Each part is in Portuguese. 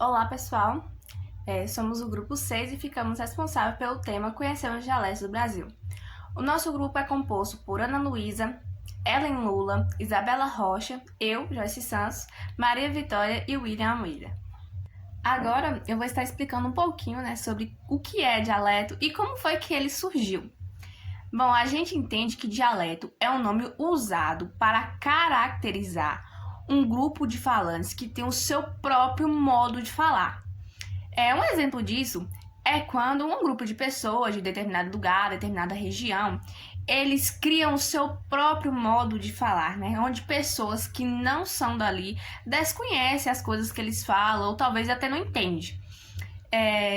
Olá, pessoal! Somos o grupo 6 e ficamos responsáveis pelo tema Conhecer os Dialetos do Brasil. O nosso grupo é composto por Ana Luísa, Ellen Lula, Isabela Rocha, eu, Joyce Santos, Maria Vitória e William Almeida. Agora eu vou estar explicando um pouquinho, sobre o que é dialeto e como foi que ele surgiu. Bom, a gente entende que dialeto é um nome usado para caracterizar um grupo de falantes que tem o seu próprio modo de falar. Um exemplo disso é quando um grupo de pessoas de determinado lugar, determinada região, eles criam o seu próprio modo de falar, onde pessoas que não são dali desconhecem as coisas que eles falam ou talvez até não entendem.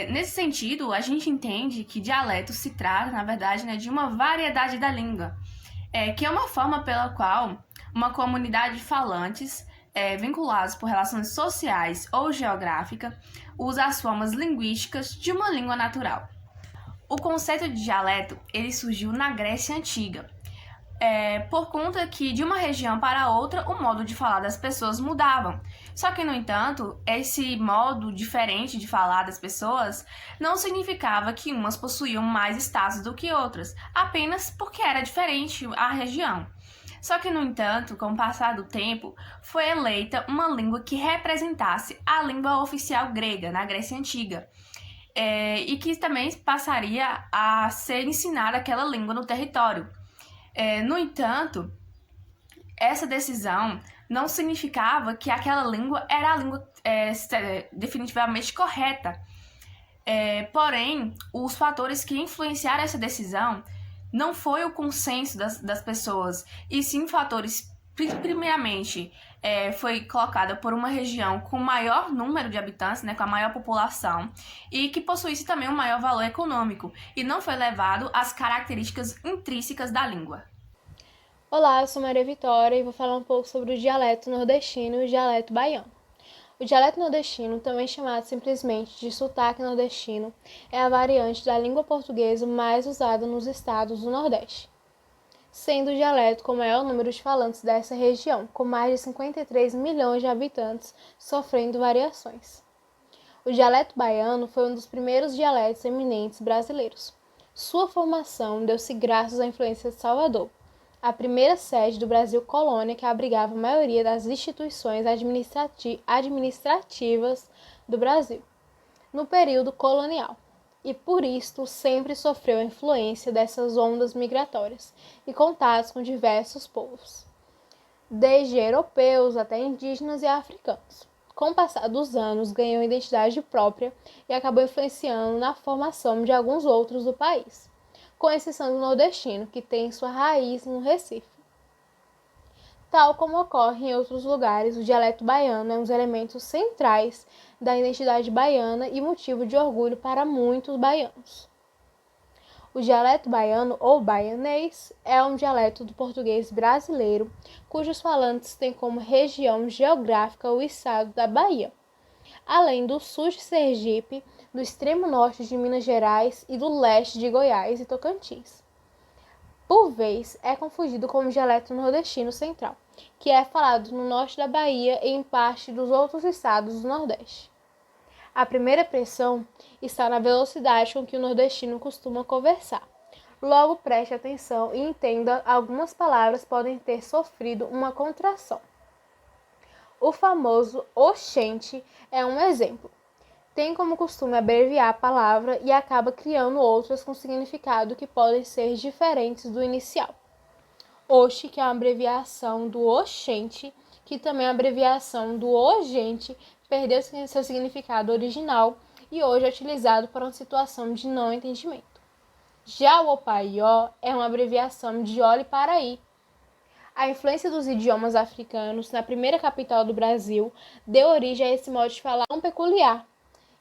Nesse sentido, a gente entende que dialeto se trata, na verdade, de uma variedade da língua, que é uma forma pela qual uma comunidade de falantes, vinculados por relações sociais ou geográficas, usa as formas linguísticas de uma língua natural. O conceito de dialeto ele surgiu na Grécia Antiga, por conta que de uma região para outra o modo de falar das pessoas mudavam. Só que, no entanto, esse modo diferente de falar das pessoas não significava que umas possuíam mais status do que outras, apenas porque era diferente a região. Só que, no entanto, com o passar do tempo, foi eleita uma língua que representasse a língua oficial grega na Grécia Antiga, e que também passaria a ser ensinada aquela língua no território. No entanto, essa decisão não significava que aquela língua era a língua definitivamente correta. Porém, os fatores que influenciaram essa decisão não foi o consenso das pessoas, e sim fatores, primeiramente, foi colocada por uma região com maior número de habitantes, com a maior população, e que possuísse também um maior valor econômico, e não foi levado às características intrínsecas da língua. Olá, eu sou Maria Vitória e vou falar um pouco sobre o dialeto nordestino e o dialeto baiano. O dialeto nordestino, também chamado simplesmente de sotaque nordestino, é a variante da língua portuguesa mais usada nos estados do Nordeste, sendo o dialeto com o maior número de falantes dessa região, com mais de 53 milhões de habitantes, sofrendo variações. O dialeto baiano foi um dos primeiros dialetos eminentes brasileiros. Sua formação deu-se graças à influência de Salvador, a primeira sede do Brasil colônia que abrigava a maioria das instituições administrativas do Brasil, no período colonial, e por isto sempre sofreu a influência dessas ondas migratórias e contatos com diversos povos, desde europeus até indígenas e africanos. Com o passar dos anos, ganhou identidade própria e acabou influenciando na formação de alguns outros do país, com exceção do nordestino, que tem sua raiz no Recife. Tal como ocorre em outros lugares, o dialeto baiano é um dos elementos centrais da identidade baiana e motivo de orgulho para muitos baianos. O dialeto baiano, ou baianês, é um dialeto do português brasileiro, cujos falantes têm como região geográfica o estado da Bahia, além do sul de Sergipe, do extremo norte de Minas Gerais e do leste de Goiás e Tocantins. Por vez, é confundido com o dialeto nordestino central, que é falado no norte da Bahia e em parte dos outros estados do Nordeste. A primeira impressão está na velocidade com que o nordestino costuma conversar. Logo preste atenção e entenda, algumas palavras podem ter sofrido uma contração. O famoso oxente é um exemplo. Tem como costume abreviar a palavra e acaba criando outras com significado que podem ser diferentes do inicial. Oxe, que é uma abreviação do oxente, que também é uma abreviação do ogente, perdeu seu significado original e hoje é utilizado para uma situação de não entendimento. Já o opaió é uma abreviação de olhe para aí. A influência dos idiomas africanos na primeira capital do Brasil deu origem a esse modo de falar tão peculiar.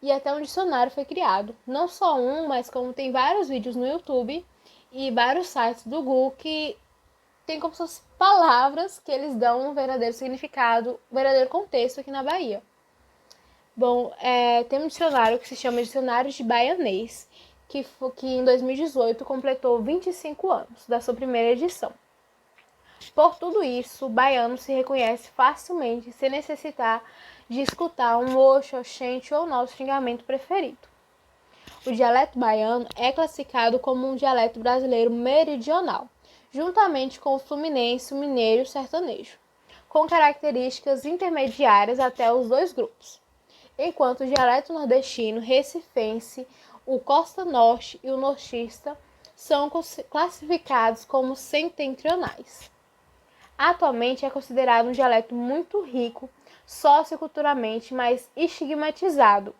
E até um dicionário foi criado. Não só um, mas como tem vários vídeos no YouTube e vários sites do Google que tem como suas palavras que eles dão um verdadeiro significado, um verdadeiro contexto aqui na Bahia. Bom, tem um dicionário que se chama Dicionário de Baianês, que em 2018 completou 25 anos da sua primeira edição. Por tudo isso, o baiano se reconhece facilmente sem necessitar de escutar um oxe, oxente ou nosso xingamento preferido. O dialeto baiano é classificado como um dialeto brasileiro meridional, juntamente com o fluminense, o mineiro e o sertanejo, com características intermediárias até os dois grupos. Enquanto o dialeto nordestino, recifense, o Costa Norte e o nortista são classificados como setentrionais. Atualmente é considerado um dialeto muito rico socioculturalmente, mas estigmatizado,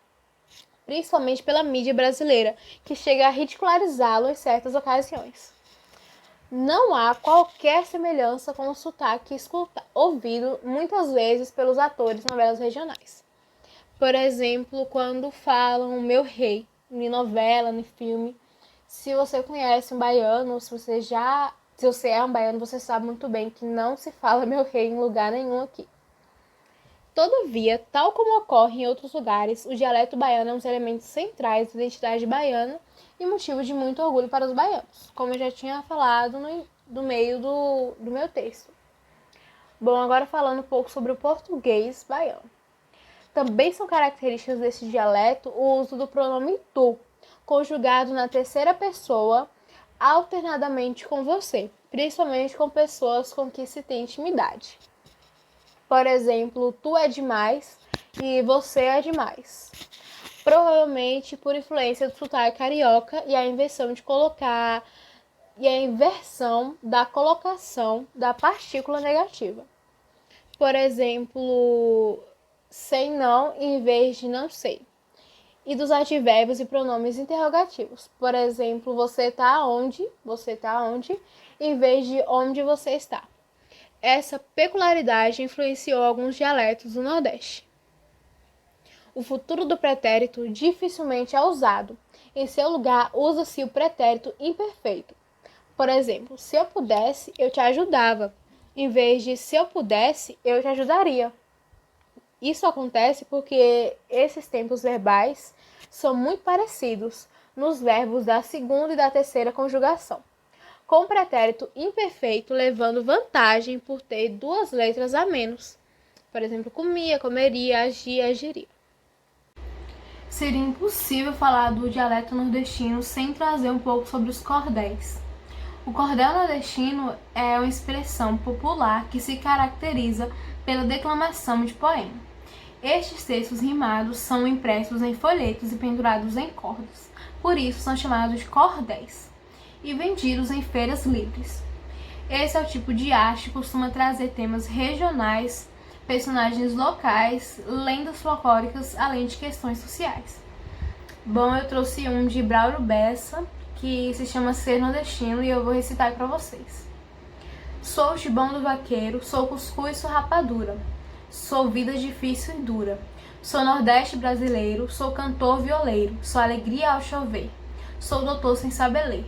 principalmente pela mídia brasileira, que chega a ridicularizá-lo em certas ocasiões. Não há qualquer semelhança com o sotaque ouvido muitas vezes pelos atores de novelas regionais. Por exemplo, quando falam meu rei, em novela, em filme. Se você conhece um baiano, se você é um baiano, você sabe muito bem que não se fala meu rei em lugar nenhum aqui. Todavia, tal como ocorre em outros lugares, o dialeto baiano é um dos elementos centrais da identidade baiana e motivo de muito orgulho para os baianos, como eu já tinha falado no meio do meu texto. Bom, agora falando um pouco sobre o português baiano. Também são características desse dialeto o uso do pronome tu, conjugado na terceira pessoa, alternadamente com você, principalmente com pessoas com que se tem intimidade. Por exemplo, tu é demais e você é demais. Provavelmente por influência do sotaque carioca e a inversão da colocação da partícula negativa. Por exemplo, sei não em vez de não sei. E dos advérbios e pronomes interrogativos. Por exemplo, você tá onde, em vez de onde você está. Essa peculiaridade influenciou alguns dialetos do Nordeste. O futuro do pretérito dificilmente é usado. Em seu lugar, usa-se o pretérito imperfeito. Por exemplo, se eu pudesse, eu te ajudava. Em vez de se eu pudesse, eu te ajudaria. Isso acontece porque esses tempos verbais são muito parecidos nos verbos da segunda e da terceira conjugação, com o pretérito imperfeito levando vantagem por ter duas letras a menos. Por exemplo, comia, comeria, agia, agiria. Seria impossível falar do dialeto nordestino sem trazer um pouco sobre os cordéis. O cordel nordestino é uma expressão popular que se caracteriza pela declamação de poema. Estes textos rimados são impressos em folhetos e pendurados em cordas, por isso são chamados de cordéis, e vendidos em feiras livres. Esse é o tipo de arte que costuma trazer temas regionais, personagens locais, lendas folclóricas, além de questões sociais. Bom, eu trouxe um de Braulio Bessa, que se chama Ser Nordestino, e eu vou recitar para vocês. Sou o gibão do vaqueiro, sou cuscuz, sou rapadura. Sou vida difícil e dura. Sou nordeste brasileiro, sou cantor violeiro, sou alegria ao chover. Sou doutor sem saber ler.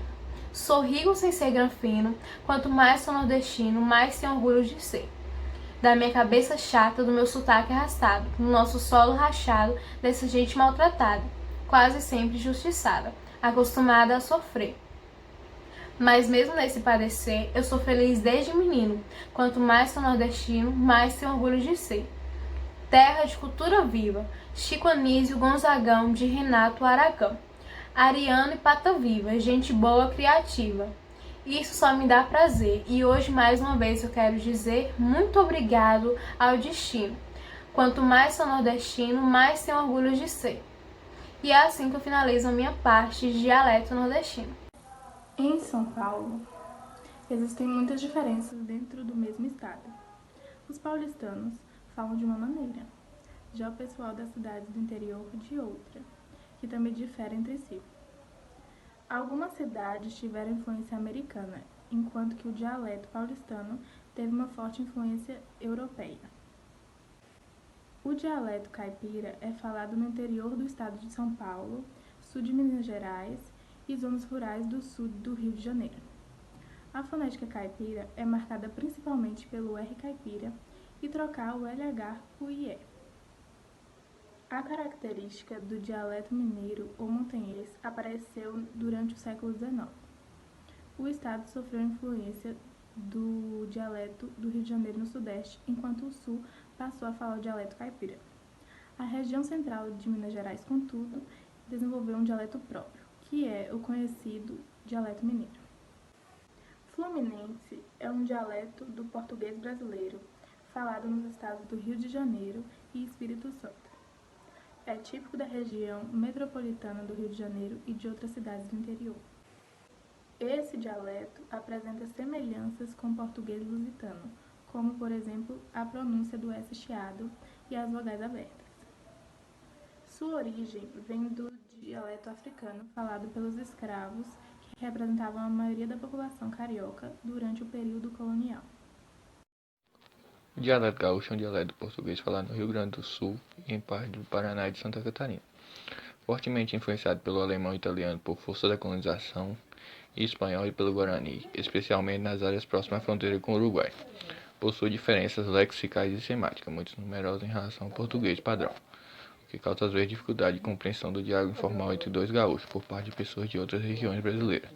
Sou rico sem ser granfino, quanto mais sou nordestino, mais tenho orgulho de ser. Da minha cabeça chata, do meu sotaque arrastado, no nosso solo rachado, dessa gente maltratada, quase sempre injustiçada, acostumada a sofrer. Mas mesmo nesse padecer, eu sou feliz desde menino. Quanto mais sou nordestino, mais tenho orgulho de ser. Terra de cultura viva, Chico Anísio, Gonzagão, de Renato Aragão. Ariano e Pata Viva, gente boa, criativa. Isso só me dá prazer, e hoje mais uma vez eu quero dizer muito obrigado ao destino. Quanto mais sou nordestino, mais tenho orgulho de ser. E é assim que eu finalizo a minha parte de dialeto nordestino. Em São Paulo, existem muitas diferenças dentro do mesmo estado. Os paulistanos falam de uma maneira, já o pessoal das cidades do interior de outra, que também diferem entre si. Algumas cidades tiveram influência americana, enquanto que o dialeto paulistano teve uma forte influência europeia. O dialeto caipira é falado no interior do estado de São Paulo, sul de Minas Gerais e zonas rurais do sul do Rio de Janeiro. A fonética caipira é marcada principalmente pelo R caipira e trocar o LH por IE. A característica do dialeto mineiro ou montanhês apareceu durante o século XIX. O estado sofreu influência do dialeto do Rio de Janeiro no Sudeste, enquanto o Sul passou a falar o dialeto caipira. A região central de Minas Gerais, contudo, desenvolveu um dialeto próprio, que é o conhecido dialeto mineiro. Fluminense é um dialeto do português brasileiro, falado nos estados do Rio de Janeiro e Espírito Santo. É típico da região metropolitana do Rio de Janeiro e de outras cidades do interior. Esse dialeto apresenta semelhanças com o português lusitano, como, por exemplo, a pronúncia do S chiado e as vogais abertas. Sua origem vem do dialeto africano falado pelos escravos, que representavam a maioria da população carioca durante o período colonial. O dialeto gaúcho é um dialeto do português falado no Rio Grande do Sul e em parte do Paraná e de Santa Catarina. Fortemente influenciado pelo alemão e italiano por força da colonização, e espanhol e pelo guarani, especialmente nas áreas próximas à fronteira com o Uruguai. Possui diferenças lexicais e semáticas muito numerosas em relação ao português padrão, o que causa às vezes dificuldade de compreensão do diálogo informal entre dois gaúchos por parte de pessoas de outras regiões brasileiras.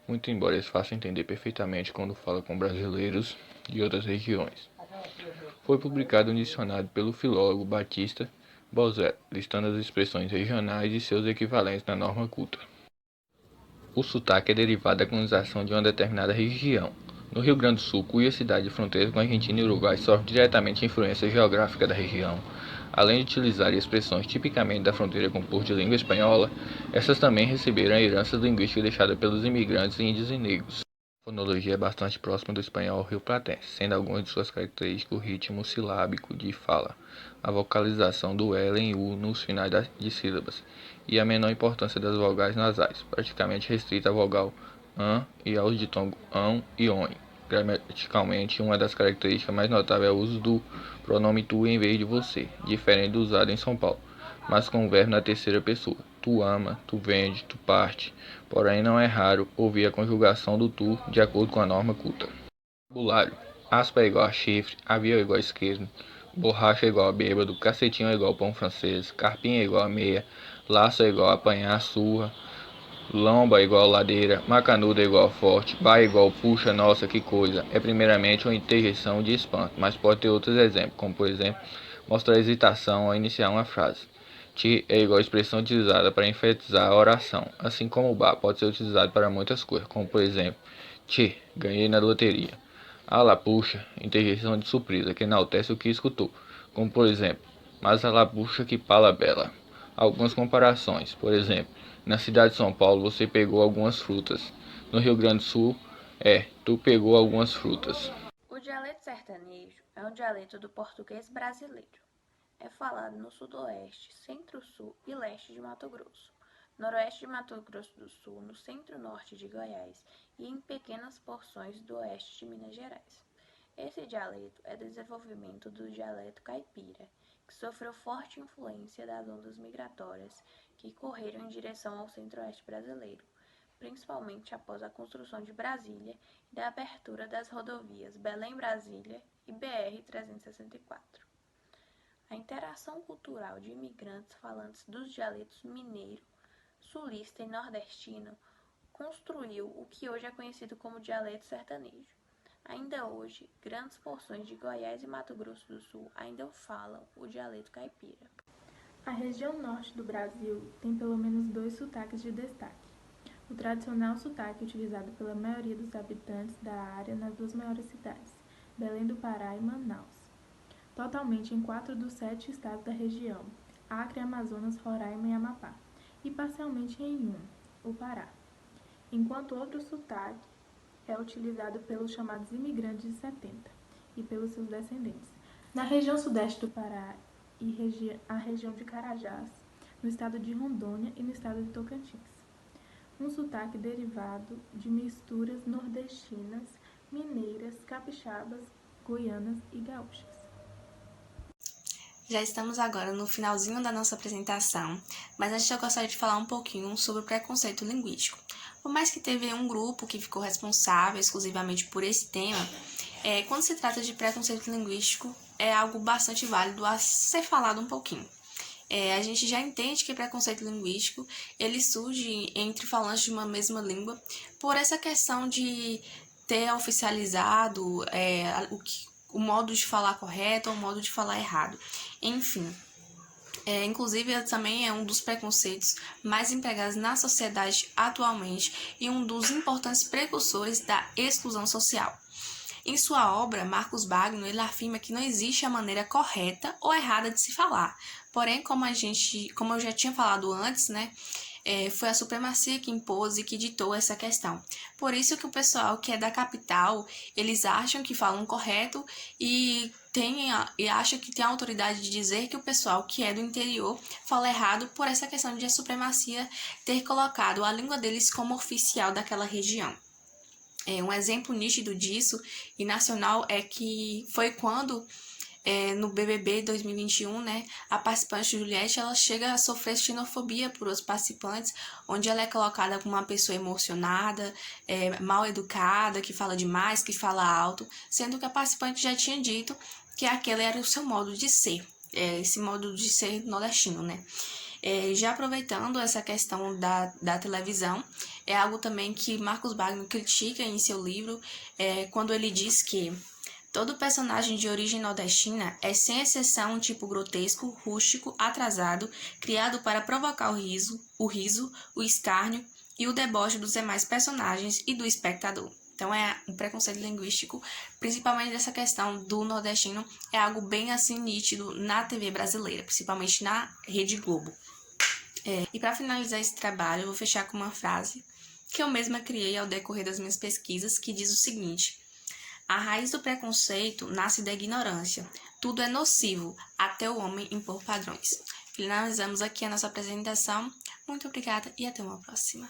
Muito embora eles façam entender perfeitamente quando fala com brasileiros de outras regiões. Foi publicado um dicionário pelo filólogo Batista Bozzetto, listando as expressões regionais e seus equivalentes na norma culta. O sotaque é derivado da colonização de uma determinada região. No Rio Grande do Sul, cuja cidade de fronteira com a Argentina e Uruguai sofre diretamente a influência geográfica da região, além de utilizar expressões tipicamente da fronteira composta de língua espanhola, essas também receberam a herança linguística deixada pelos imigrantes índios e negros. A fonologia é bastante próxima do espanhol rio-platense, sendo algumas de suas características o ritmo silábico de fala, a vocalização do L em U nos finais de sílabas, e a menor importância das vogais nasais, praticamente restrita à vogal an e aos ditongos ão e on. Gramaticalmente, uma das características mais notáveis é o uso do pronome tu em vez de você, diferente do usado em São Paulo, mas com o verbo na terceira pessoa. Tu ama, tu vende, tu parte. Porém, não é raro ouvir a conjugação do tu de acordo com a norma culta. Vocabulário: aspa é igual a chifre, avião é igual a esquerdo, borracha é igual a bêbado, cacetinho é igual a pão francês, carpinha é igual a meia, laço é igual a apanhar, surra, lomba é igual a ladeira, macanudo é igual a forte, vai é igual a puxa, nossa, que coisa. É primeiramente uma interjeição de espanto, mas pode ter outros exemplos, como por exemplo, mostrar hesitação ao iniciar uma frase. Ti é igual a expressão utilizada para enfatizar a oração, assim como o ba pode ser utilizado para muitas coisas, como por exemplo, ti, ganhei na loteria. A la puxa, interjeição de surpresa, que enaltece o que escutou, como por exemplo, mas a la puxa que pala bela. Algumas comparações, por exemplo, na cidade de São Paulo você pegou algumas frutas. No Rio Grande do Sul tu pegou algumas frutas. O dialeto sertanejo é um dialeto do português brasileiro. É falado no sudoeste, centro-sul e leste de Mato Grosso, noroeste de Mato Grosso do Sul, no centro-norte de Goiás e em pequenas porções do oeste de Minas Gerais. Esse dialeto é desenvolvimento do dialeto caipira, que sofreu forte influência das ondas migratórias que correram em direção ao centro-oeste brasileiro, principalmente após a construção de Brasília e da abertura das rodovias Belém-Brasília e BR-364. A interação cultural de imigrantes falantes dos dialetos mineiro, sulista e nordestino construiu o que hoje é conhecido como dialeto sertanejo. Ainda hoje, grandes porções de Goiás e Mato Grosso do Sul ainda falam o dialeto caipira. A região norte do Brasil tem pelo menos 2 sotaques de destaque. O tradicional sotaque utilizado pela maioria dos habitantes da área nas 2 maiores cidades, Belém do Pará e Manaus. Totalmente em 4 dos 7 estados da região, Acre, Amazonas, Roraima e Amapá, e parcialmente em um, o Pará. Enquanto outro sotaque é utilizado pelos chamados imigrantes de 70 e pelos seus descendentes. Na região sudeste do Pará e a região de Carajás, no estado de Rondônia e no estado de Tocantins. Um sotaque derivado de misturas nordestinas, mineiras, capixabas, goianas e gaúchas. Já estamos agora no finalzinho da nossa apresentação, mas antes eu gostaria de falar um pouquinho sobre o preconceito linguístico. Por mais que teve um grupo que ficou responsável exclusivamente por esse tema, quando se trata de preconceito linguístico, é algo bastante válido a ser falado um pouquinho. A gente já entende que preconceito linguístico ele surge entre falantes de uma mesma língua por essa questão de ter oficializado o modo de falar correto ou o modo de falar errado. Enfim, inclusive também é um dos preconceitos mais empregados na sociedade atualmente e um dos importantes precursores da exclusão social. Em sua obra, Marcos Bagno ele afirma que não existe a maneira correta ou errada de se falar. Porém, como eu já tinha falado antes, né, foi a supremacia que impôs e que ditou essa questão. Por isso que o pessoal que é da capital, eles acham que falam correto e acha que tem a autoridade de dizer que o pessoal que é do interior fala errado por essa questão de a supremacia ter colocado a língua deles como oficial daquela região. Um exemplo nítido disso e nacional é que foi quando no BBB 2021, né, a participante Juliette, ela chega a sofrer xenofobia por outros participantes, onde ela é colocada como uma pessoa emocionada, mal educada, que fala demais, que fala alto, sendo que a participante já tinha dito que aquele era o seu modo de ser, esse modo de ser nordestino, né. Já aproveitando essa questão da televisão, é algo também que Marcos Bagno critica em seu livro, quando ele diz que todo personagem de origem nordestina é, sem exceção, um tipo grotesco, rústico, atrasado, criado para provocar o escárnio e o deboche dos demais personagens e do espectador. Então, é um preconceito linguístico, principalmente dessa questão do nordestino, é algo bem assim nítido na TV brasileira, principalmente na Rede Globo. E para finalizar esse trabalho, eu vou fechar com uma frase que eu mesma criei ao decorrer das minhas pesquisas, que diz o seguinte: a raiz do preconceito nasce da ignorância. Tudo é nocivo, até o homem impor padrões. Finalizamos aqui a nossa apresentação. Muito obrigada e até uma próxima.